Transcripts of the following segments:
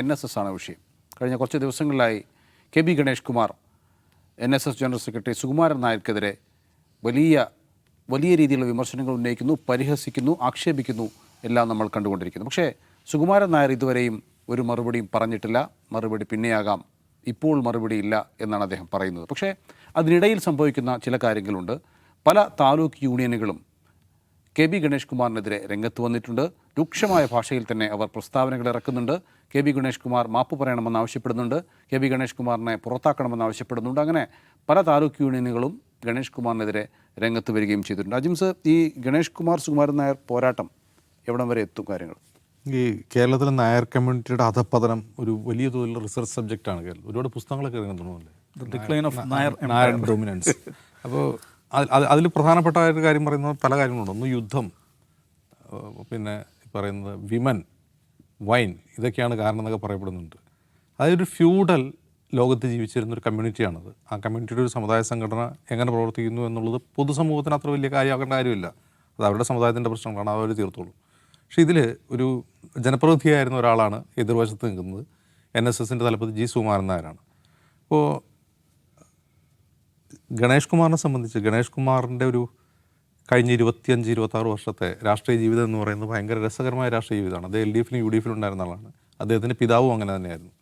NSS ആണ് വിഷയം. കഴിഞ്ഞ കുറച്ച് ദിവസങ്ങളിലായി KB Ganesh Kumar NSS general secretary Sukumaran നായർക്കെതിരെ വലിയ രീതിയിലുള്ള വിമർശനങ്ങൾ ഉന്നയിക്കുന്നു, പരിഹസിക്കുന്നു, ആക്ഷേപിക്കുന്നു എല്ലാം നമ്മൾ കണ്ടുകൊണ്ടിരിക്കുന്നു. പക്ഷേ സുകുമാരൻ നായർ ഇതുവരെയും ഒരു മറുപടിയും പറഞ്ഞിട്ടില്ല. മറുപടി പിന്നെയാകാം, ഇപ്പോൾ മറുപടി ഇല്ല എന്നാണ് അദ്ദേഹം പറയുന്നത്. പക്ഷേ അതിനിടയിൽ സംഭവിക്കുന്ന ചില കാര്യങ്ങളുണ്ട്. പല താലൂക്ക് യൂണിയനുകളും KB ഗണേഷ് കുമാറിനെതിരെ രംഗത്ത് വന്നിട്ടുണ്ട്. രൂക്ഷമായ ഭാഷയിൽ തന്നെ അവർ പ്രസ്താവനകൾ ഇറക്കുന്നുണ്ട്. KB ഗണേഷ് കുമാർ മാപ്പ് പറയണമെന്ന് ആവശ്യപ്പെടുന്നുണ്ട്. KB ഗണേഷ് കുമാറിനെ പുറത്താക്കണമെന്ന് ആവശ്യപ്പെടുന്നുണ്ട്. അങ്ങനെ പല താലൂക്ക് യൂണിയനുകളും ഗണേഷ് കുമാറിനെതിരെ രംഗത്ത് വരികയും ചെയ്തിട്ടുണ്ട്. അജിംസ്, ഈ ഗണേഷ് കുമാർ സുകുമാരൻ നായർ പോരാട്ടം എവിടം വരെ എത്തും കാര്യങ്ങൾ? ഈ കേരളത്തിലെ നായർ കമ്മ്യൂണിറ്റിയുടെ അധപ്പതനം ഒരു വലിയ തോതിലുള്ള റിസർച്ച് സബ്ജക്റ്റാണ്. ഒരുപാട് പുസ്തകങ്ങളൊക്കെ ഇറങ്ങുന്നുണ്ടല്ലേ, ഡിക്ലൈൻ ഓഫ് നായർ ഡൊമിനൻസ്. അപ്പോൾ അതിൽ പ്രധാനപ്പെട്ട ഒരു കാര്യം പറയുന്നത് പല കാര്യങ്ങളുണ്ട്. ഒന്ന് യുദ്ധം, പിന്നെ പറയുന്നത് വിമൻ, വൈൻ, ഇതൊക്കെയാണ് കാരണം എന്നൊക്കെ പറയപ്പെടുന്നുണ്ട്. അതൊരു ഫ്യൂഡൽ ലോകത്ത് ജീവിച്ചിരുന്നൊരു കമ്മ്യൂണിറ്റിയാണത്. ആ കമ്മ്യൂണിറ്റിയുടെ ഒരു സമുദായ സംഘടന എങ്ങനെ പ്രവർത്തിക്കുന്നു എന്നുള്ളത് പൊതുസമൂഹത്തിന് അത്ര വലിയ കാര്യമാക്കേണ്ട കാര്യമില്ല. അത് അവരുടെ സമുദായത്തിൻ്റെ പ്രശ്നങ്ങളാണ്, അവർ തീർത്തോളൂ. പക്ഷേ ഇതിൽ ഒരു ജനപ്രതിനിധിയായിരുന്ന ഒരാളാണ് എതിർവശത്ത് നിൽക്കുന്നത്. NSSൻ്റെ തലപ്പത്ത് G സുകുമാരൻ നായരാണ്. അപ്പോൾ ഗണേഷ് കുമാറിനെ സംബന്ധിച്ച് ഗണേഷ് കുമാറിൻ്റെ ഒരു കഴിഞ്ഞ 25-26 വർഷത്തെ രാഷ്ട്രീയ ജീവിതം എന്ന് പറയുന്നത് ഭയങ്കര രസകരമായ രാഷ്ട്രീയ ജീവിതമാണ്. അദ്ദേഹം LDFലും UDFലും ഉണ്ടായിരുന്ന ആളാണ്. അദ്ദേഹത്തിൻ്റെ പിതാവും അങ്ങനെ തന്നെയായിരുന്നു.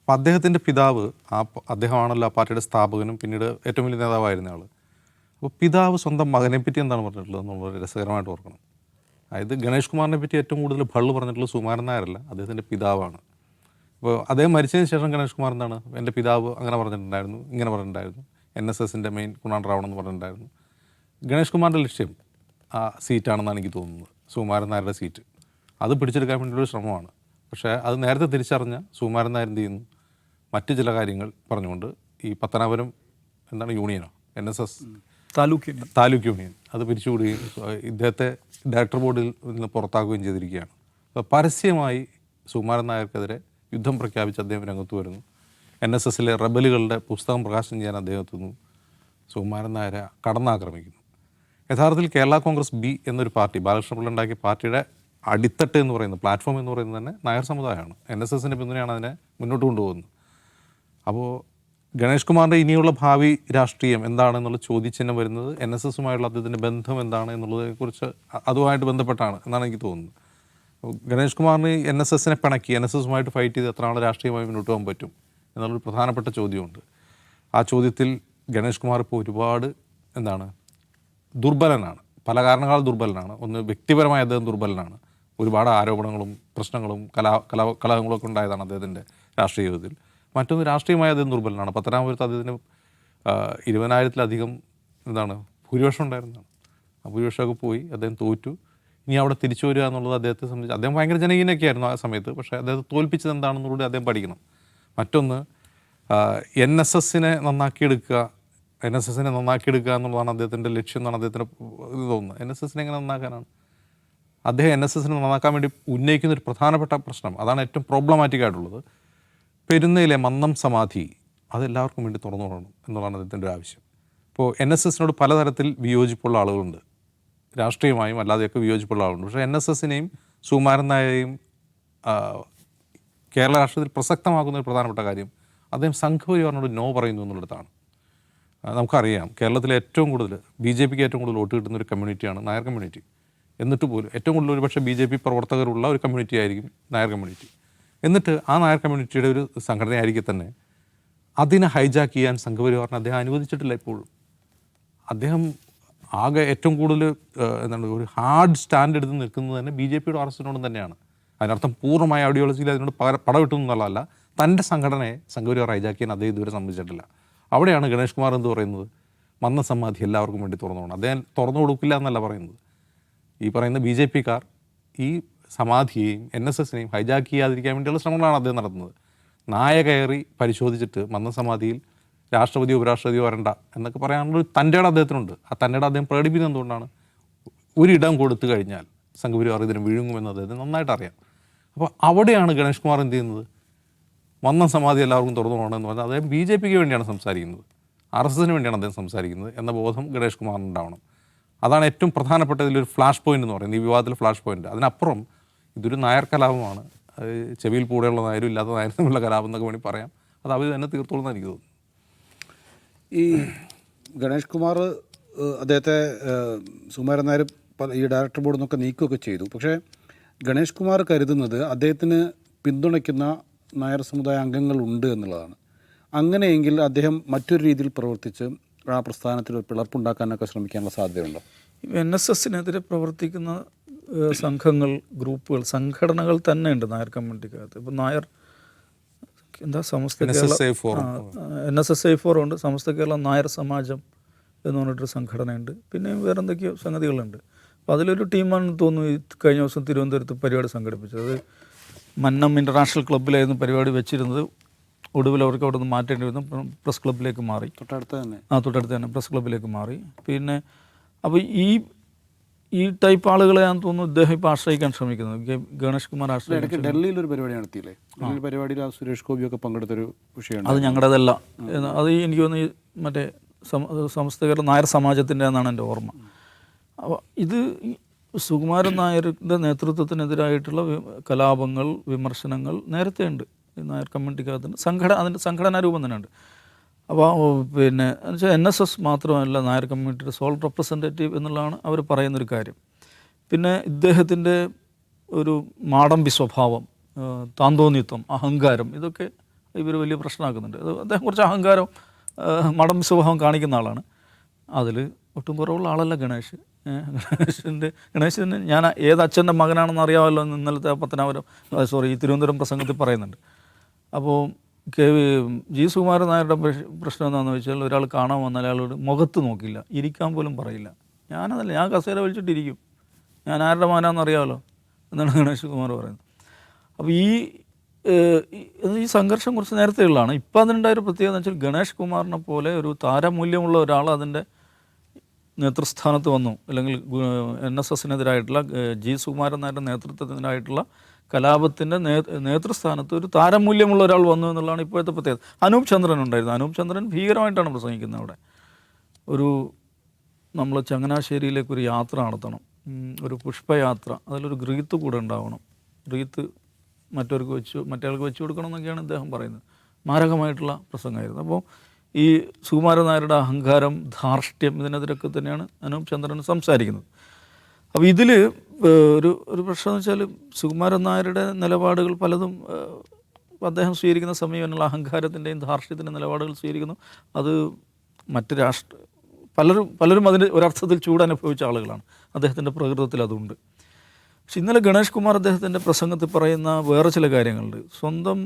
അപ്പോൾ അദ്ദേഹത്തിൻ്റെ പിതാവ് അദ്ദേഹമാണല്ലോ ആ പാർട്ടിയുടെ സ്ഥാപകനും പിന്നീട് ഏറ്റവും വലിയ നേതാവായിരുന്ന ആൾ. അപ്പോൾ പിതാവ് സ്വന്തം മകനെ പറ്റി എന്താണ് പറഞ്ഞിട്ടുള്ളത് എന്നുള്ളത് രസകരമായിട്ട് ഓർക്കണം. അതായത് ഗണേഷ് കുമാറിനെ പറ്റി ഏറ്റവും കൂടുതൽ ഭള്ള് പറഞ്ഞിട്ടുള്ളത് സുകുമാരൻ നായരല്ല, അദ്ദേഹത്തിൻ്റെ പിതാവാണ്. അപ്പോൾ അദ്ദേഹം മരിച്ചതിന് ശേഷം ഗണേഷ് കുമാർ എന്താണ്, എൻ്റെ പിതാവ് അങ്ങനെ പറഞ്ഞിട്ടുണ്ടായിരുന്നു, ഇങ്ങനെ പറഞ്ഞിട്ടുണ്ടായിരുന്നു, NSSൻ്റെ മെയിൻ കുണാണ്ടറാവണമെന്ന് പറഞ്ഞിട്ടുണ്ടായിരുന്നു. ഗണേഷ് കുമാറിൻ്റെ ലക്ഷ്യം ആ സീറ്റാണെന്നാണ് എനിക്ക് തോന്നുന്നത്, സുകുമാരൻ നായരുടെ സീറ്റ്. അത് പിടിച്ചെടുക്കാൻ വേണ്ടിയൊരു ശ്രമമാണ്. പക്ഷേ അത് നേരത്തെ തിരിച്ചറിഞ്ഞ സുകുമാരൻ നായർ എന്ത് ചെയ്യുന്നു, മറ്റു ചില കാര്യങ്ങൾ പറഞ്ഞുകൊണ്ട് ഈ പത്തനാപുരം എന്താണ് യൂണിയനോ NSS താലൂക്ക് യൂണിയൻ അത് പിരിച്ചുവിടുകയും ഇദ്ദേഹത്തെ ഡയറക്ടർ ബോർഡിൽ നിന്ന് പുറത്താക്കുകയും ചെയ്തിരിക്കുകയാണ്. അപ്പോൾ പരസ്യമായി സുകുമാരൻ നായർക്കെതിരെ യുദ്ധം പ്രഖ്യാപിച്ച് അദ്ദേഹം രംഗത്ത് വരുന്നു. NSSലെ റബലുകളുടെ പുസ്തകം പ്രകാശനം ചെയ്യാൻ അദ്ദേഹം എത്തുന്നു. സുകുമാരൻ നായരെ കടന്നാക്രമിക്കുന്നു. യഥാർത്ഥത്തിൽ കേരള കോൺഗ്രസ് B എന്നൊരു പാർട്ടി, ബാലകൃഷ്ണപിള്ള ഉണ്ടാക്കിയ പാർട്ടിയുടെ അടിത്തട്ട് എന്ന് പറയുന്നത്, പ്ലാറ്റ്ഫോം എന്ന് പറയുന്നത് തന്നെ നായർ സമുദായമാണ്. NSSൻ്റെ പിന്തുണയാണ് അതിനെ മുന്നോട്ട് കൊണ്ടുപോകുന്നത്. അപ്പോൾ ഗണേഷ് കുമാറിൻ്റെ ഇനിയുള്ള ഭാവി രാഷ്ട്രീയം എന്താണെന്നുള്ള ചോദ്യചിഹ്നം വരുന്നത് NSSുമായുള്ള അദ്ദേഹത്തിൻ്റെ ബന്ധം എന്താണ് എന്നുള്ളതിനെക്കുറിച്ച് അതുമായിട്ട് ബന്ധപ്പെട്ടാണ് എന്നാണ് എനിക്ക് തോന്നുന്നത്. ഗണേഷ് കുമാറിന് NSSനെ പിണക്കി NSSുമായിട്ട് ഫൈറ്റ് ചെയ്ത് എത്ര നാൾ രാഷ്ട്രീയമായി മുന്നോട്ട് പോകാൻ പറ്റും എന്നുള്ളൊരു പ്രധാനപ്പെട്ട ചോദ്യമുണ്ട്. ആ ചോദ്യത്തിൽ ഗണേഷ് കുമാർ ഇപ്പോൾ ഒരുപാട് ദുർബലനാണ്. പല കാരണങ്ങളാൽ ദുർബലനാണ്. ഒന്ന്, വ്യക്തിപരമായ അദ്ദേഹം ദുർബലനാണ്. ഒരുപാട് ആരോപണങ്ങളും പ്രശ്നങ്ങളും കലഹങ്ങളൊക്കെ ഉണ്ടായതാണ് അദ്ദേഹത്തിൻ്റെ രാഷ്ട്രീയ ജീവിതത്തിൽ. മറ്റൊന്ന്, രാഷ്ട്രീയമായ അദ്ദേഹം ദുർബലനാണ്. പത്തനാപുരത്ത് അദ്ദേഹത്തിന് 20,000-ലധികം ഭൂരിപക്ഷം ഉണ്ടായിരുന്നതാണ്. ആ ഭൂരിപക്ഷമൊക്കെ പോയി, അദ്ദേഹം തോറ്റു. ഇനി അവിടെ തിരിച്ചു വരിക എന്നുള്ളത് അദ്ദേഹത്തെ സംബന്ധിച്ച്, അദ്ദേഹം ഭയങ്കര ജനകീയനൊക്കെ ആയിരുന്നു ആ സമയത്ത്. പക്ഷേ അദ്ദേഹത്തെ തോൽപ്പിച്ചത് എന്താണെന്നുകൂടി അദ്ദേഹം പഠിക്കണം. മറ്റൊന്ന്, NSSനെ നന്നാക്കിയെടുക്കുക എന്നുള്ളതാണ് അദ്ദേഹത്തിൻ്റെ ലക്ഷ്യം എന്നാണ് അദ്ദേഹത്തിന് ഇത് തോന്നുന്നത്. NSSനെ എങ്ങനെ നന്നാക്കാനാണ് അദ്ദേഹം NSSനെ നന്നാക്കാൻ വേണ്ടി ഉന്നയിക്കുന്ന ഒരു പ്രധാനപ്പെട്ട പ്രശ്നം, അതാണ് ഏറ്റവും പ്രോബ്ലമാറ്റിക് ആയിട്ടുള്ളത്. പെരുന്നയിലെ മന്നം സമാധി അതെല്ലാവർക്കും വേണ്ടി തുറന്നു കൊടുക്കണം എന്നുള്ളതാണ് അദ്ദേഹത്തിൻ്റെ ഒരു ആവശ്യം. ഇപ്പോൾ NSSനോട് പലതരത്തിൽ വിയോജിപ്പുള്ള ആളുകളുണ്ട്, രാഷ്ട്രീയമായും അല്ലാതെയൊക്കെ വിയോജിപ്പുള്ള ആളുണ്ട്. പക്ഷേ NSSനെയും സുകുമാരൻ നായരെയും കേരള രാഷ്ട്രീയത്തിൽ പ്രസക്തമാക്കുന്ന ഒരു പ്രധാനപ്പെട്ട കാര്യം അദ്ദേഹം സംഘപരിവാറിനോട് നോ പറയുന്നു എന്നുള്ളിടത്താണ്. നമുക്കറിയാം, കേരളത്തിലെ ഏറ്റവും കൂടുതൽ BJPക്ക് ഏറ്റവും കൂടുതൽ വോട്ട് കിട്ടുന്ന ഒരു കമ്മ്യൂണിറ്റിയാണ് നായർ കമ്മ്യൂണിറ്റി. എന്നിട്ട് പോലും ഏറ്റവും കൂടുതൽ ഒരുപക്ഷെ BJP പ്രവർത്തകരുള്ള ഒരു കമ്മ്യൂണിറ്റി ആയിരിക്കും നായർ കമ്മ്യൂണിറ്റി. എന്നിട്ട് ആ നായർ കമ്മ്യൂണിറ്റിയുടെ ഒരു സംഘടനയായിരിക്കും തന്നെ അതിനെ ഹൈജാക്ക് ചെയ്യാൻ സംഘപരിവാറിനെ അദ്ദേഹം അനുവദിച്ചിട്ടില്ല ഇപ്പോഴും. അദ്ദേഹം ആകെ ഏറ്റവും കൂടുതൽ ഒരു ഹാർഡ് സ്റ്റാൻഡ് എടുത്ത് നിൽക്കുന്നത് തന്നെ BJPയുടെ RSSനോടും തന്നെയാണ്. അതിനർത്ഥം പൂർണ്ണമായ ഐഡിയോളജിയിൽ അതിനോട് പടവിട്ടു എന്നുള്ളതല്ല, തൻ്റെ സംഘടനയെ സംഘപരിവാർ ഹൈജാക്ക് ചെയ്യാൻ അദ്ദേഹം ഇതുവരെ സമ്മതിച്ചിട്ടില്ല. അവിടെയാണ് ഗണേഷ് കുമാർ എന്ത് പറയുന്നത്, മന്ന സമാധി എല്ലാവർക്കും വേണ്ടി തുറന്നു കൊടുക്കണം. അദ്ദേഹം തുറന്നു കൊടുക്കില്ല എന്നല്ല പറയുന്നത്. ഈ പറയുന്ന BJPക്കാർ ഈ സമാധിയെയും NSSനെയും ഹൈജാക്ക് ചെയ്യാതിരിക്കാൻ വേണ്ടിയുള്ള ശ്രമങ്ങളാണ് അദ്ദേഹം നടത്തുന്നത്. നായ കയറി പരിശോധിച്ചിട്ട് മന്ന സമാധിയിൽ രാഷ്ട്രപതിയോ ഉപരാഷ്ട്രപതിയോ വരണ്ട എന്നൊക്കെ പറയാനുള്ളൊരു തൻ്റെ ഇടം അദ്ദേഹത്തിനുണ്ട്. ആ തൻ്റെ ഇടം അദ്ദേഹം പ്രകടിപ്പിക്കുന്നത് എന്തുകൊണ്ടാണ്, ഒരിടം കൊടുത്തു കഴിഞ്ഞാൽ സംഘപരിവാർ ഇതിനെ വിഴുങ്ങുമെന്ന് അദ്ദേഹത്തിന് നന്നായിട്ട് അറിയാം. അപ്പോൾ അവിടെയാണ് ഗണേഷ് കുമാർ എന്ത് ചെയ്യുന്നത്, മന്ന സമാധി എല്ലാവർക്കും തുറന്നു പോകണം എന്ന് പറഞ്ഞാൽ അദ്ദേഹം BJPക്ക് വേണ്ടിയാണ് സംസാരിക്കുന്നത്, RSSന് വേണ്ടിയാണ് അദ്ദേഹം സംസാരിക്കുന്നത് എന്ന ബോധം ഗണേഷ് കുമാറിനുണ്ടാവണം. അതാണ് ഏറ്റവും പ്രധാനപ്പെട്ട ഇതിലൊരു ഫ്ലാഷ് പോയിൻ്റ് എന്ന് പറയുന്നത്, ഈ വിവാദത്തിലെ ഫ്ലാഷ് പോയിൻ്റ്. അതിനപ്പുറം ഇതൊരു നായർ കലാപമാണ്, അത് ചെവിയിൽ കൂടെയുള്ള നായരും ഇല്ലാത്ത നായരും തമ്മിലുള്ള കലാപം എന്നൊക്കെ വേണമെങ്കിൽ പറയാം. അത് അവർ തന്നെ തീർത്തോളെന്ന് എനിക്ക് തോന്നുന്നു. ഈ ഗണേഷ് കുമാർ അദ്ദേഹത്തെ സുകുമാരൻ നായർ ഈ ഡയറക്ടർ ബോർഡിൽ നിന്നൊക്കെ നീക്കുകയൊക്കെ ചെയ്തു. പക്ഷേ ഗണേഷ് കുമാർ കരുതുന്നത് അദ്ദേഹത്തിന് പിന്തുണയ്ക്കുന്ന നായർ സമുദായ അംഗങ്ങളുണ്ട് എന്നുള്ളതാണ്. അങ്ങനെയെങ്കിൽ അദ്ദേഹം മറ്റൊരു രീതിയിൽ പ്രവർത്തിച്ച് ആ പ്രസ്ഥാനത്തിൽ ഒരു പിളർപ്പുണ്ടാക്കാനൊക്കെ ശ്രമിക്കാനുള്ള സാധ്യതയുണ്ടോ? NSSനെതിരെ പ്രവർത്തിക്കുന്ന സംഘങ്ങൾ, ഗ്രൂപ്പുകൾ, സംഘടനകൾ തന്നെ ഉണ്ട് നായർ കമ്മ്യൂണിറ്റിക്കകത്ത്. ഇപ്പം നായർ എന്താ സമസ്ത കേരള NSSI ഫോറം ഉണ്ട്, സമസ്ത കേരള നായർ സമാജം എന്ന് പറഞ്ഞിട്ടൊരു സംഘടനയുണ്ട്, പിന്നെ വേറെ എന്തൊക്കെയോ സംഗതികളുണ്ട്. അപ്പോൾ അതിലൊരു ടീമാണെന്ന് തോന്നുന്നു ഈ കഴിഞ്ഞ ദിവസം തിരുവനന്തപുരത്ത് പരിപാടി സംഘടിപ്പിച്ചത്. അത് മന്നം ഇൻ്റർനാഷണൽ ക്ലബ്ബിലായിരുന്നു പരിപാടി വെച്ചിരുന്നത്. ഒടുവിൽ അവർക്ക് അവിടെ നിന്ന് മാറ്റേണ്ടി വന്നു, പ്രസ് ക്ലബ്ബിലേക്ക് മാറി. തൊട്ടടുത്ത് തന്നെ പ്രസ് ക്ലബ്ബിലേക്ക് മാറി. പിന്നെ അപ്പോൾ ഈ ടൈപ്പ് ആളുകളെ ഞാൻ തോന്നുന്നു ഇദ്ദേഹം ഇപ്പോൾ ആശ്രയിക്കാൻ ശ്രമിക്കുന്നത്. ഗണേഷ് കുമാർ ആശ്രയിക്കാൻ ഡൽഹിയിൽ ഒരു പരിപാടി നടത്തിയില്ലേ? പരിപാടിയിൽ സുരേഷ് ഗോപിയൊക്കെ പങ്കെടുത്തൊരു വിഷയമാണ്. അത് ഞങ്ങളുടേതല്ല. അത് എനിക്ക് തോന്നുന്നു മറ്റേ സമസ്ത കേരള നായർ സമാജത്തിൻ്റെ എന്നാണ് എൻ്റെ ഓർമ്മ. അപ്പോൾ ഇത് സുകുമാരൻ നായരുടെ നേതൃത്വത്തിനെതിരായിട്ടുള്ള കലാപങ്ങൾ, വിമർശനങ്ങൾ നേരത്തെ ഉണ്ട് ഈ നായർ കമ്മ്യൂണിറ്റിക്കകത്തിന്. അതിൻ്റെ സംഘടനാ രൂപം തന്നെ ഉണ്ട്. അപ്പോൾ പിന്നെ എന്നുവെച്ചാൽ NSS മാത്രമല്ല നായർ കമ്മ്യൂണിറ്റിയുടെ സോൾ റെപ്രസെൻറ്റേറ്റീവ് എന്നുള്ളതാണ് അവർ പറയുന്നൊരു കാര്യം. പിന്നെ ഇദ്ദേഹത്തിൻ്റെ ഒരു മാടമ്പി സ്വഭാവം, താന്തോന്നിത്വം, അഹങ്കാരം, ഇതൊക്കെ ഇവർ വലിയ പ്രശ്നമാക്കുന്നുണ്ട്. അദ്ദേഹം കുറച്ച് അഹങ്കാരം, മാടമ്പി സ്വഭാവം കാണിക്കുന്ന ആളാണ്. അതിൽ ഒട്ടും കുറവുള്ള ആളല്ല ഗണേഷ്. ഗണേശിന് ഞാൻ ഏത് അച്ഛൻ്റെ മകനാണെന്ന് അറിയാമല്ലോ എന്ന് ഇന്നലത്തെ ഈ തിരുവനന്തപുരം പ്രസംഗത്തിൽ പറയുന്നുണ്ട്. അപ്പോൾ ജി സുകുമാരൻ നായരുടെ പ്രശ്നം എന്താണെന്ന് വെച്ചാൽ ഒരാൾ കാണാൻ വന്നാൽ അയാളോട് മുഖത്ത് നോക്കില്ല, ഇരിക്കാൻ പോലും പറയില്ല. ഞാനതല്ല, ഞാൻ കസേര വലിച്ചിട്ടിരിക്കും, ഞാൻ ആരുടെ മകനാണെന്ന് അറിയാമല്ലോ എന്നാണ് ഗണേഷ് കുമാർ പറയുന്നത്. അപ്പോൾ ഈ സംഘർഷം കുറച്ച് നേരത്തെ ഉള്ളതാണ്. ഇപ്പം അതിനുണ്ടായൊരു പ്രത്യേകത എന്ന് വെച്ചാൽ ഗണേഷ് കുമാറിനെ പോലെ ഒരു താരമൂല്യമുള്ള ഒരാൾ അതിൻ്റെ നേതൃസ്ഥാനത്ത് വന്നു, അല്ലെങ്കിൽ NSSനെതിരായിട്ടുള്ള ജി സുകുമാരൻ നായരുടെ നേതൃത്വത്തിനായിട്ടുള്ള കലാപത്തിൻ്റെ നേതൃസ്ഥാനത്ത് ഒരു താരമൂല്യമുള്ള ഒരാൾ വന്നു എന്നുള്ളതാണ് ഇപ്പോഴത്തെ പ്രത്യേകത. അനൂപ് ചന്ദ്രൻ ഉണ്ടായിരുന്നു. അനൂപ് ചന്ദ്രൻ ഭീകരമായിട്ടാണ് പ്രസംഗിക്കുന്നത്. അവിടെ നമ്മൾ ചങ്ങനാശ്ശേരിയിലേക്കൊരു യാത്ര നടത്തണം, ഒരു പുഷ്പയാത്ര, അതിലൊരു ഗ്രീത്ത് കൂടെ ഉണ്ടാവണം. ഗ്രീത്ത് മറ്റേയാൾക്ക് വെച്ച് കൊടുക്കണം എന്നൊക്കെയാണ് ഇദ്ദേഹം പറയുന്നത്. മാരകമായിട്ടുള്ള പ്രസംഗമായിരുന്നു. അപ്പോൾ ഈ സുകുമാരൻ നായരുടെ അഹങ്കാരം, ധാർഷ്ട്യം, ഇതിനെതിരൊക്കെ തന്നെയാണ് അനൂപ് ചന്ദ്രൻ സംസാരിക്കുന്നത്. അപ്പോൾ ഇതിൽ ഒരു പ്രശ്നം എന്ന് വെച്ചാൽ സുകുമാരൻ നായരുടെ നിലപാടുകൾ പലതും അദ്ദേഹം സ്വീകരിക്കുന്ന സമീപനമുള്ള അഹങ്കാരത്തിൻ്റെയും ധാർഷ്ട്യത്തിൻ്റെ നിലപാടുകൾ സ്വീകരിക്കുന്നു. അത് മറ്റ് പലരും അതിന് ഒരർത്ഥത്തിൽ ചൂടനുഭവിച്ച ആളുകളാണ്. അദ്ദേഹത്തിൻ്റെ പ്രകൃതത്തിൽ അതുണ്ട്. പക്ഷെ ഇന്നലെ ഗണേഷ് കുമാർ അദ്ദേഹത്തിൻ്റെ പ്രസംഗത്തിൽ പറയുന്ന വേറെ ചില കാര്യങ്ങളുണ്ട്. സ്വന്തം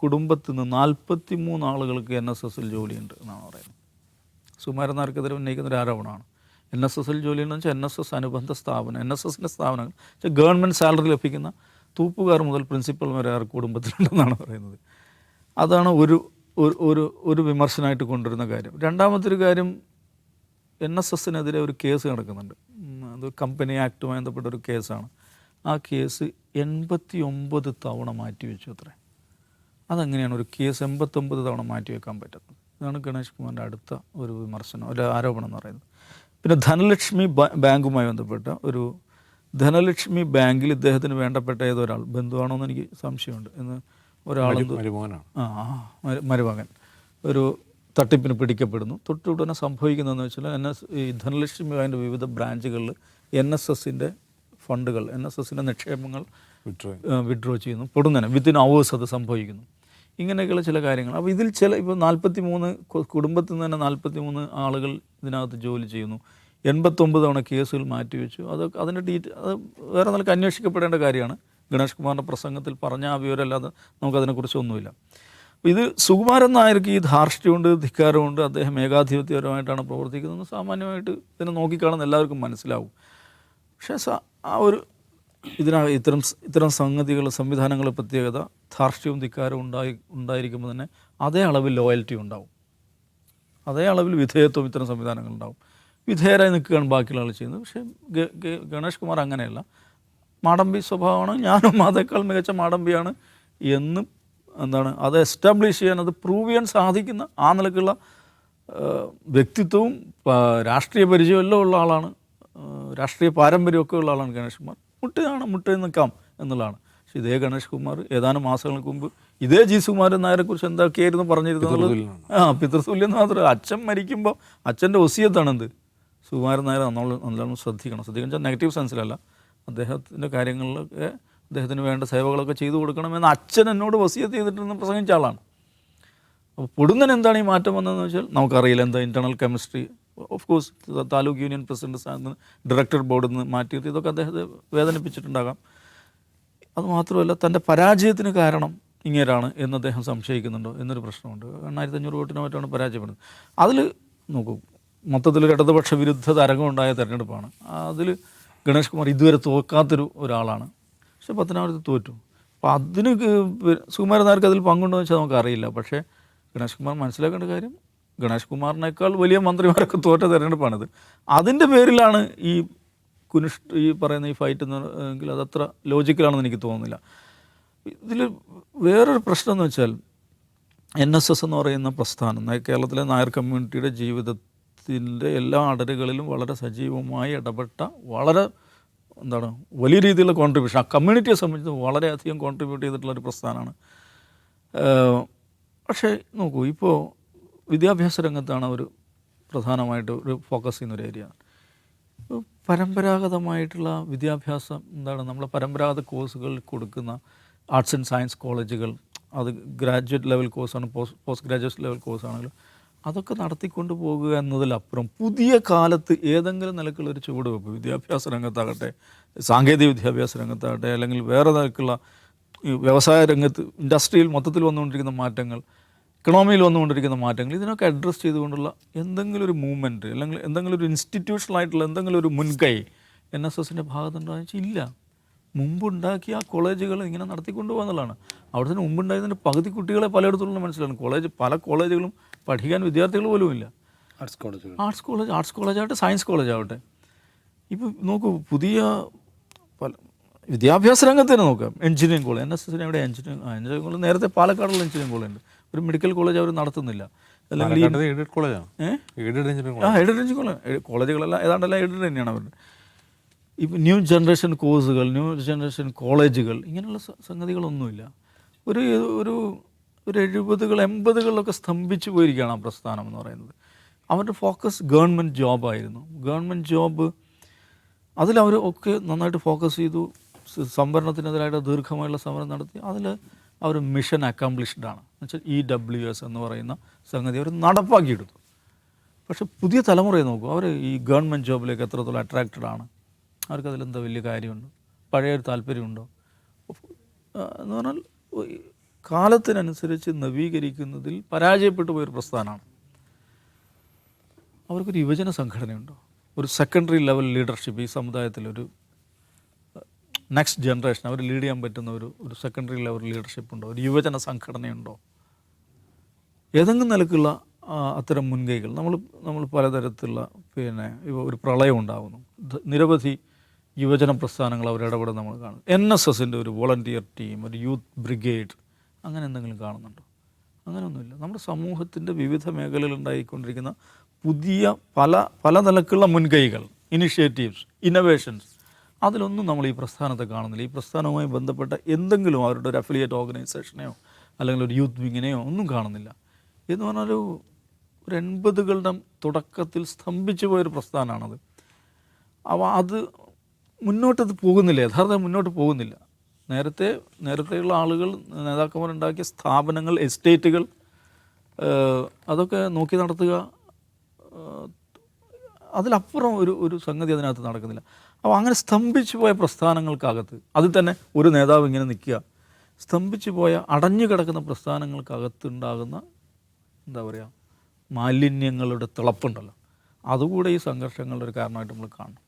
കുടുംബത്തിൽ നിന്ന് 43 ആളുകൾക്ക് NSSൽ ജോലിയുണ്ട് എന്നാണ് പറയുന്നത്. സുകുമാരൻ നായർക്കെതിരെ ഉന്നയിക്കുന്നൊരു ആരോപണമാണ്. NSSൽ ജോലിയുണ്ടെന്ന് വെച്ചാൽ NSS അനുബന്ധ സ്ഥാപനം, NSSൻ്റെ സ്ഥാപനങ്ങൾ ഗവൺമെൻറ് സാലറി ലഭിക്കുന്ന തൂപ്പുകാർ മുതൽ പ്രിൻസിപ്പൽ വരെ ആ കുടുംബത്തിലുണ്ടെന്നാണ് പറയുന്നത്. അതാണ് ഒരു വിമർശനമായിട്ട് കൊണ്ടുവരുന്ന കാര്യം. രണ്ടാമത്തെ കാര്യം, NSSനെതിരെ ഒരു കേസ് നടക്കുന്നുണ്ട്. അത് കമ്പനി ആക്ടുമായി ബന്ധപ്പെട്ടൊരു കേസാണ്. ആ കേസ് 89 തവണ മാറ്റിവെച്ചു അത്രേ. അതെങ്ങനെയാണ് ഒരു കേസ് 89 തവണ മാറ്റിവെക്കാൻ പറ്റുന്നത്? ഇതാണ് ഗണേഷ് കുമാറിൻ്റെ അടുത്ത ഒരു വിമർശനം, ഒരു ആരോപണം എന്ന് പറയുന്നത്. പിന്നെ ധനലക്ഷ്മി ബാങ്കുമായി ബന്ധപ്പെട്ട ധനലക്ഷ്മി ബാങ്കിൽ ഇദ്ദേഹത്തിന് വേണ്ടപ്പെട്ട ഏതൊരാൾ, ബന്ധുവാണോ എന്ന് എനിക്ക് സംശയമുണ്ട്, എന്ന് ഒരാൾ മരുമകൻ ഒരു തട്ടിപ്പിന് പിടിക്കപ്പെടുന്നു. തൊട്ടുടനെ സംഭവിക്കുന്നതെന്ന് വെച്ചാൽ ഈ ധനലക്ഷ്മി ബാങ്കിൻ്റെ വിവിധ ബ്രാഞ്ചുകളിൽ NSSൻ്റെ ഫണ്ടുകൾ, NSSൻ്റെ നിക്ഷേപങ്ങൾ വിഡ്രോ ചെയ്യുന്നു. പൊടുന്നനെ വിത്തിൻ അവേഴ്സ് അത് സംഭവിക്കുന്നു. ഇങ്ങനെയൊക്കെയുള്ള ചില കാര്യങ്ങൾ. അപ്പോൾ ഇതിൽ ഇപ്പോൾ 43 കുടുംബത്തിൽ നിന്ന് തന്നെ 43 ആളുകൾ ഇതിനകത്ത് ജോലി ചെയ്യുന്നു. 89 തവണ കേസുകൾ മാറ്റിവെച്ചു. അതിൻ്റെ അത് വേറെ നിലക്ക് അന്വേഷിക്കപ്പെടേണ്ട കാര്യമാണ്. ഗണേഷ് കുമാറിൻ്റെ പ്രസംഗത്തിൽ പറഞ്ഞ ആ വിവരമല്ലാതെ നമുക്കതിനെക്കുറിച്ചൊന്നുമില്ല. ഇത് സുകുമാരൻ നായർക്ക് ഈ ധാർഷ്ട്യമുണ്ട്, ധിക്കാരമുണ്ട്, അദ്ദേഹം ഏകാധിപത്യപരമായിട്ടാണ് പ്രവർത്തിക്കുന്നതെന്ന് സാമാന്യമായിട്ട് ഇതിനെ നോക്കിക്കാണുന്ന എല്ലാവർക്കും മനസ്സിലാവും. പക്ഷേ ഇത്തരം സംഗതികൾ, സംവിധാനങ്ങളുടെ പ്രത്യേകത ധാർഷ്ട്യവും ധിക്കാരവും ഉണ്ടായിരിക്കുമ്പോൾ തന്നെ അതേ അളവിൽ ലോയൽറ്റി ഉണ്ടാവും, അതേ അളവിൽ വിധേയത്വം ഇത്തരം സംവിധാനങ്ങളുണ്ടാവും. വിധേയരായി നിൽക്കുകയാണ് ബാക്കിയുള്ള ആൾ ചെയ്യുന്നത്. പക്ഷേ ഗണേഷ് കുമാർ അങ്ങനെയല്ല. മാടമ്പി സ്വഭാവമാണ്, ഞാനും അതേക്കാൾ മികച്ച മാടമ്പിയാണ് എന്നും അത് എസ്റ്റാബ്ലിഷ് ചെയ്യാൻ, അത് പ്രൂവ് ചെയ്യാൻ സാധിക്കുന്ന ആ നിലക്കുള്ള വ്യക്തിത്വവും രാഷ്ട്രീയ പരിചയവും എല്ലാം ഉള്ള ആളാണ്. രാഷ്ട്രീയ പാരമ്പര്യമൊക്കെ ഉള്ള ആളാണ് ഗണേഷ് കുമാർ. മുട്ടയിൽ നിൽക്കാം എന്നുള്ളതാണ്. പക്ഷേ ഇതേ ഗണേഷ് കുമാർ ഏതാനും മാസങ്ങൾക്ക് മുമ്പ് ഇതേ ജി സുകുമാരൻ നായരെ കുറിച്ച് എന്തൊക്കെയായിരുന്നു പറഞ്ഞിരുന്നത്? പിതൃതുല്യം എന്ന് മാത്രമല്ല, അച്ഛൻ മരിക്കുമ്പോൾ അച്ഛൻ്റെ വസിയത്താണെന്ത് സുകുമാരൻ നായർ നല്ലോണം ശ്രദ്ധിക്കണം വെച്ചാൽ നെഗറ്റീവ് സെൻസിലല്ല, അദ്ദേഹത്തിൻ്റെ കാര്യങ്ങളിലൊക്കെ അദ്ദേഹത്തിന് വേണ്ട സേവകളൊക്കെ ചെയ്തു കൊടുക്കണമെന്ന് അച്ഛൻ എന്നോട് വസിയത്ത് ചെയ്തിട്ടെന്ന് പ്രസംഗിച്ച ആളാണ്. അപ്പോൾ പൊടുന്നൻ എന്താണ് ഈ മാറ്റം വന്നതെന്ന് വെച്ചാൽ നമുക്കറിയില്ല. എന്താ internal chemistry, of course taluk union president സ്ഥാനത്ത് ഡയറക്ടർ ബോർഡിൽ നിന്ന് മാറ്റിയിട്ട് ഇതൊക്കെ അദ്ദേഹത്തെ വേദനിപ്പിച്ചിട്ടുണ്ടാകാം. അതുമാത്രമല്ല, തൻ്റെ പരാജയത്തിന് കാരണം ഇങ്ങനെയാണ് എന്ന് അദ്ദേഹം സംശയിക്കുന്നുണ്ടോ എന്നൊരു പ്രശ്നമുണ്ട്. 1500 വോട്ടിനോ മറ്റാണ് പരാജയപ്പെടുന്നത്. അതിൽ നോക്കൂ, മൊത്തത്തിൽ ഇടതുപക്ഷ വിരുദ്ധ തരംഗമുണ്ടായ തെരഞ്ഞെടുപ്പാണ്. അതിൽ ഗണേഷ് കുമാർ ഇതുവരെ ഒരാളാണ്. പക്ഷേ പത്തനാപുരത്ത് തോറ്റു. അപ്പോൾ അതിന് സുകുമാരൻ നായർക്ക് അതിൽ പങ്കുണ്ടോ എന്ന് വെച്ചാൽ നമുക്കറിയില്ല. പക്ഷേ ഗണേഷ് കുമാർ മനസ്സിലാക്കേണ്ട കാര്യം, ഗണേഷ് കുമാറിനേക്കാൾ വലിയ മന്ത്രിമാരൊക്കെ തോറ്റ തെരഞ്ഞെടുപ്പാണിത്. അതിൻ്റെ പേരിലാണ് ഈ പറയുന്ന ഈ ഫൈറ്റ് എങ്കിൽ അതത്ര ലോജിക്കലാണെന്ന് എനിക്ക് തോന്നുന്നില്ല. ഇതിൽ വേറൊരു പ്രശ്നം എന്ന് വെച്ചാൽ NSS എന്ന് പറയുന്ന പ്രസ്ഥാനം കേരളത്തിലെ നായർ കമ്മ്യൂണിറ്റിയുടെ ജീവിതത്തിൻ്റെ എല്ലാ അടരുകളിലും വളരെ സജീവമായി ഇടപെട്ട, വളരെ വലിയ രീതിയിലുള്ള കോൺട്രിബ്യൂഷൻ ആ കമ്മ്യൂണിറ്റിയെ സംബന്ധിച്ച് വളരെയധികം കോൺട്രിബ്യൂട്ട് ചെയ്തിട്ടുള്ളൊരു പ്രസ്ഥാനമാണ്. പക്ഷേ നോക്കൂ, ഇപ്പോൾ വിദ്യാഭ്യാസ രംഗത്താണ് ഒരു പ്രധാനമായിട്ട് ഒരു ഫോക്കസ് ചെയ്യുന്ന ഒരു ഏരിയ. പരമ്പരാഗതമായിട്ടുള്ള വിദ്യാഭ്യാസം നമ്മളെ പരമ്പരാഗത കോഴ്സുകൾ കൊടുക്കുന്ന ആർട്സ് ആൻഡ് സയൻസ് കോളേജുകൾ, അത് ഗ്രാജുവേറ്റ് ലെവൽ കോഴ്സാണ്, പോസ്റ്റ് ഗ്രാജുവേറ്റ് ലെവൽ കോഴ്സാണെങ്കിലും അതൊക്കെ നടത്തിക്കൊണ്ട് പോകുക എന്നതിലപ്പുറം പുതിയ കാലത്ത് ഏതെങ്കിലും നിലക്കുള്ളൊരു ചുവടുവെപ്പ് വിദ്യാഭ്യാസ രംഗത്താകട്ടെ, സാങ്കേതിക വിദ്യാഭ്യാസ രംഗത്താകട്ടെ, അല്ലെങ്കിൽ വേറെ നിലക്കുള്ള വ്യവസായ രംഗത്ത്, ഇൻഡസ്ട്രിയിൽ മൊത്തത്തിൽ വന്നുകൊണ്ടിരിക്കുന്ന മാറ്റങ്ങൾ, ഇക്കണോമിയിൽ വന്നുകൊണ്ടിരിക്കുന്ന മാറ്റങ്ങൾ, ഇതിനൊക്കെ അഡ്രസ്സ് ചെയ്തുകൊണ്ടുള്ള എന്തെങ്കിലും ഒരു മൂവ്മെൻറ്റ് അല്ലെങ്കിൽ എന്തെങ്കിലും ഒരു ഇൻസ്റ്റിറ്റ്യൂഷണലായിട്ടുള്ള എന്തെങ്കിലും ഒരു മുൻകൈ NSSൻ്റെ ഭാഗത്തുണ്ടായെന്ന് വെച്ചാൽ ഇല്ല. മുമ്പുണ്ടാക്കിയ ആ കോളേജുകൾ ഇങ്ങനെ നടത്തിക്കൊണ്ടു പോകുന്നതാണ്. അവിടെ തന്നെ മുമ്പുണ്ടായതിൻ്റെ പകുതി കുട്ടികളെ പലയിടത്തുള്ള മനസ്സിലാണ്. പല കോളേജുകളും പഠിക്കാൻ വിദ്യാർത്ഥികൾ പോലും ഇല്ല. ആർട്സ് കോളേജാവട്ടെ, സയൻസ് കോളേജാവട്ടെ. ഇപ്പോൾ നോക്കൂ, പുതിയ പല വിദ്യാഭ്യാസ രംഗത്ത് തന്നെ നോക്കാം. എഞ്ചിനീയറിംഗ് കോളേജ്, NSSന് എവിടെ എഞ്ചിനീയറിംഗ് കോളേജ്? നേരത്തെ പാലക്കാടുള്ള എഞ്ചിനീയറിംഗ് കോളേജ് ഉണ്ട്, ഒരു മെഡിക്കൽ കോളേജ് അവർ നടത്തുന്നില്ല. അല്ലെങ്കിൽ എയ്ഡഡ് കോളേജുകളെല്ലാം ഏതാണ്ടെല്ലാം എയ്ഡഡ് തന്നെയാണ് അവരുടെ. ഇപ്പോൾ ന്യൂ ജനറേഷൻ കോഴ്സുകൾ, ന്യൂ ജനറേഷൻ കോളേജുകൾ, ഇങ്ങനെയുള്ള സംഗതികളൊന്നുമില്ല. ഒരു 70s 80s സ്തംഭിച്ചു പോയിരിക്കുകയാണ് ആ പ്രസ്ഥാനം എന്ന് പറയുന്നത്. അവരുടെ ഫോക്കസ് ഗവൺമെൻറ് ജോബായിരുന്നു. ഗവൺമെൻറ് ജോബ് അതിലവർ ഒക്കെ നന്നായിട്ട് ഫോക്കസ് ചെയ്തു. സംവരണത്തിനെതിരായിട്ട് ദീർഘമായുള്ള സമരം നടത്തി. അതിൽ അവർ മിഷൻ അക്കംപ്ലിഷ്ഡ് ആണ്. എന്നുവെച്ചാൽ EWS എന്ന് പറയുന്ന സംഗതി അവർ നടപ്പാക്കിയെടുത്തു. പക്ഷേ പുതിയ തലമുറയെ നോക്കൂ, അവർ ഈ ഗവൺമെൻറ് ജോബിലേക്ക് എത്രത്തോളം അട്രാക്റ്റഡ് ആണ്, അവർക്കതിലെന്താ വലിയ കാര്യമുണ്ട്, പഴയൊരു താല്പര്യമുണ്ടോ എന്ന് പറഞ്ഞാൽ കാലത്തിനനുസരിച്ച് നവീകരിക്കുന്നതിൽ പരാജയപ്പെട്ടു പോയൊരു പ്രസ്ഥാനമാണ്. അവർക്കൊരു യുവജന സംഘടനയുണ്ടോ, ഒരു സെക്കൻഡറി ലെവൽ ലീഡർഷിപ്പ് ഈ സമുദായത്തിലൊരു നെക്സ്റ്റ് ജനറേഷൻ അവർ ലീഡ് ചെയ്യാൻ പറ്റുന്ന ഒരു സെക്കൻഡറി ലെവൽ ലീഡർഷിപ്പ് ഉണ്ടോ, ഒരു യുവജന സംഘടനയുണ്ടോ? ഏതെങ്കിലും നിലക്കുള്ള അത്തരം മുൻകൈകൾ നമ്മൾ പലതരത്തിലുള്ള ഒരു പ്രളയം ഉണ്ടാകുന്നു, നിരവധി യുവജന പ്രസ്ഥാനങ്ങൾ അവരിടപെടുന്ന നമ്മൾ കാണും. NSSൻ്റെ ഒരു വോളണ്ടിയർ ടീം, ഒരു യൂത്ത് ബ്രിഗേഡ്, അങ്ങനെ എന്തെങ്കിലും കാണുന്നുണ്ടോ? അങ്ങനെയൊന്നുമില്ല. നമ്മുടെ സമൂഹത്തിൻ്റെ വിവിധ മേഖലകളിൽ ഉണ്ടായിക്കൊണ്ടിരിക്കുന്ന പുതിയ പല നിലക്കുള്ള മുൻകൈകൾ, ഇനിഷ്യേറ്റീവ്സ്, ഇന്നോവേഷൻസ്, അതിലൊന്നും നമ്മൾ ഈ പ്രസ്ഥാനത്തെ കാണുന്നില്ല. ഈ പ്രസ്ഥാനവുമായി ബന്ധപ്പെട്ട എന്തെങ്കിലും അവരുടെ ഒരു അഫിലിയേറ്റ് ഓർഗനൈസേഷനെയോ അല്ലെങ്കിൽ ഒരു യൂത്ത് വിങ്ങിനെയോ ഒന്നും കാണുന്നില്ല. എന്ന് പറഞ്ഞാൽ ഒരു 80s തുടക്കത്തിൽ സ്തംഭിച്ചു പോയൊരു പ്രസ്ഥാനമാണത്. അപ്പോൾ അത് മുന്നോട്ട് പോകുന്നില്ല, യഥാർത്ഥം മുന്നോട്ട് പോകുന്നില്ല. നേരത്തെയുള്ള ആളുകൾ, നേതാക്കന്മാരുണ്ടാക്കിയ സ്ഥാപനങ്ങൾ, എസ്റ്റേറ്റുകൾ, അതൊക്കെ നോക്കി നടത്തുക, അതിലപ്പുറം ഒരു സംഗതി അതിനകത്ത് നടക്കുന്നില്ല. അപ്പോൾ അങ്ങനെ സ്തംഭിച്ചു പോയ പ്രസ്ഥാനങ്ങൾക്കകത്ത്, അതിൽ തന്നെ ഒരു നേതാവ് ഇങ്ങനെ നിൽക്കുക, സ്തംഭിച്ചു പോയ അടഞ്ഞു കിടക്കുന്ന പ്രസ്ഥാനങ്ങൾക്കകത്തുണ്ടാകുന്ന മാലിന്യങ്ങളുടെ തിളപ്പുണ്ടല്ലോ, അതുകൂടെ ഈ സംഘർഷങ്ങളുടെ ഒരു കാരണമായിട്ട് നമ്മൾ കാണണം.